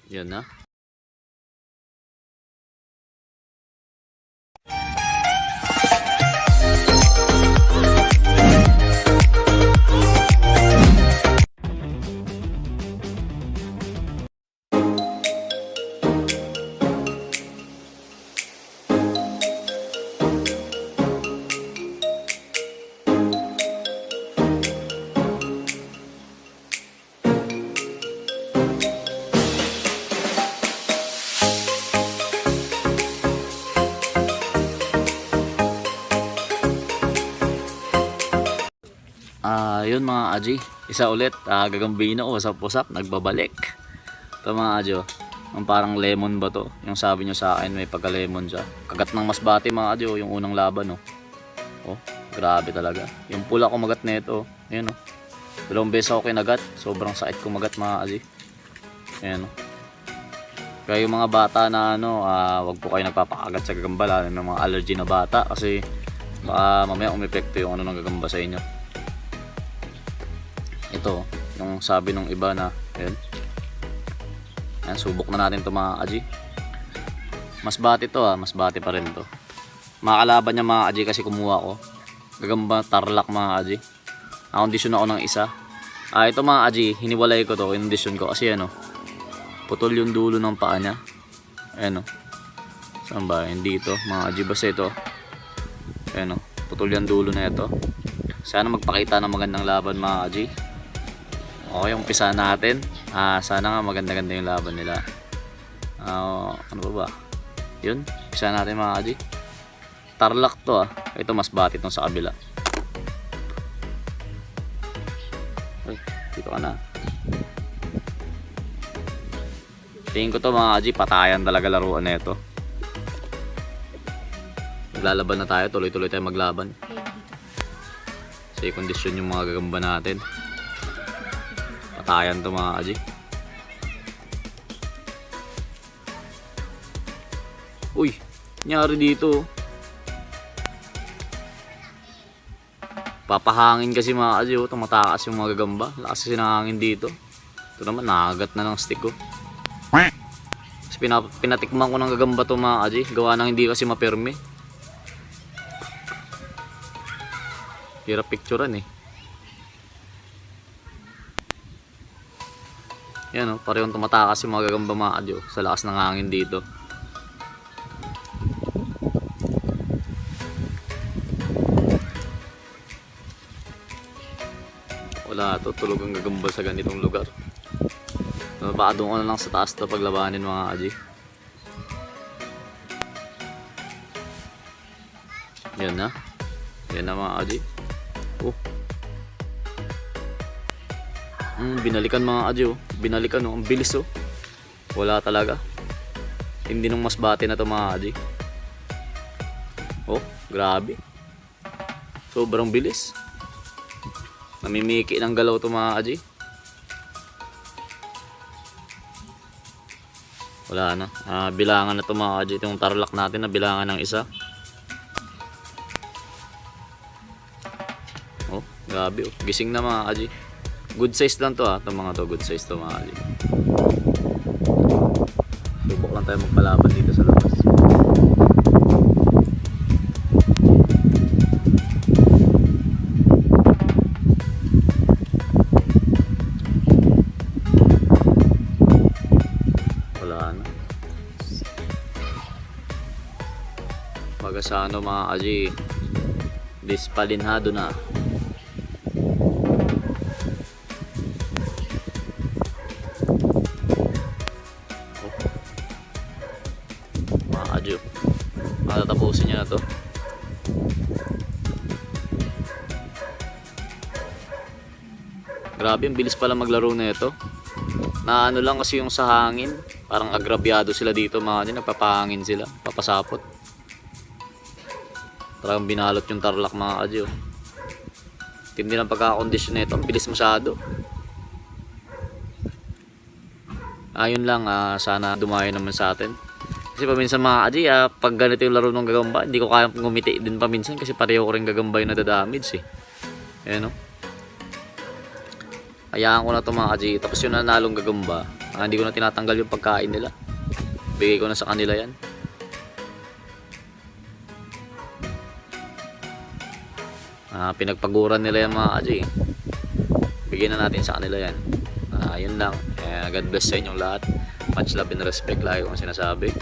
Yun na. Yun mga Aji, isa ulit, Gagambino, usap-usap, nagbabalik. Ito mga Aji, oh. Yung parang lemon ba to? Yung sabi nyo sa akin, may pagka-lemon siya. Kagat ng Masbate mga Aji, oh, yung unang laban, oh. Oh, grabe talaga. Yung pula kumagat nito, oh. Ayan, oh. 2 beses ako kinagat, sobrang sakit kumagat mga Aji. Ayan, oh. Kaya yung mga bata na ano, wag po kayo nagpapakagat sa gagamba, lalo ng mga allergy na bata kasi mamaya umepekto yung ano ng gagamba sa inyo. Ito, yung sabi nung iba na ayun. Ayan, subok na natin to mga Aji. Masbate to, Masbate pa rin to. Makakalaban niya mga Aji kasi kumuha ko. Gagamba Tarlac mga Aji. Nakondisyon ako ng isa. Ito mga Aji, hiniwalay ko to, kinondisyon ko kasi ano, putol yung dulo ng paa niya. Ayan o. Saan ba? Hindi ito mga Aji, basta ito. Ayan o, putol yung dulo na ito. Sana magpakita ng magandang laban mga Aji. Okay, umpisa natin. Sana nga maganda-ganda yung laban nila. Ano ba ba? Yun, umpisa natin mga Aji. Tarlac to Ito Masbate itong sa kabila. Ay, dito ka na. Tingin ko to mga Aji, patayan talaga laruan na ito. Maglalaban na tayo, tuloy-tuloy tayo maglaban. Kasi kondisyon yung mga gagamba natin. Patayan to mga Aji. Uy, nangyari dito. Papahangin kasi mga Aji, tumatakas yung mga gagamba. Lakas kasi nangangin dito. Ito naman, nakagat na ng stick. Kasi pinatikman ko ng gagamba to mga Aji. Gawa nang hindi kasi mapirme. Hirap picturean Yan parehong tumatakas yung mga gagamba mga Aji sa lakas ng hangin dito. Wala to, tulog ang gagamba sa ganitong lugar. Baka doon ko na lang sa taas to paglabanin mga Aji. Yan na. Yan na mga Aji. Binalikan mga Aji Binalikan ang bilis Wala talaga. Hindi nung Masbate na to mga Aji. Grabe. Sobrang bilis. Namimiki ng galaw to mga Aji. Wala na. Bilangan na to mga Aji. Itong Tarlac natin na bilangan ng isa. Grabe gising na mga Aji. Good size lang to itong mga to, good size to mga Aji. Subok lang tayo magpalaban dito sa labas. Wala na. Magasano mga Aji. Dispalinhado na. Matatapusin niya na to. Grabe, ang bilis pala maglaro na ito. Na ano lang kasi yung sa hangin, parang agrabyado sila dito mga Aji, nagpapahangin sila, papasapot. Talagang binalot yung Tarlac mga Aji. Tindi ng pagkakondisyon na ito, ang bilis masyado. Ayun lang, sana dumayo naman sa atin. Kasi paminsan mga Aji, pag ganito yung laro ng gagamba, hindi ko kaya ngumiti din paminsan kasi pareho ko rin gagamba yung nadadamage Ayan Hayaan ko na ito mga Aji. Tapos yung nanalong gagamba, Hindi ko na tinatanggal yung pagkain nila. Bigay ko na sa kanila yan. Pinagpaguran nila yung mga Aji. Bigyan na natin sa kanila yan. Yun lang. God bless sa inyong lahat. Much love and respect lagi kong sinasabi.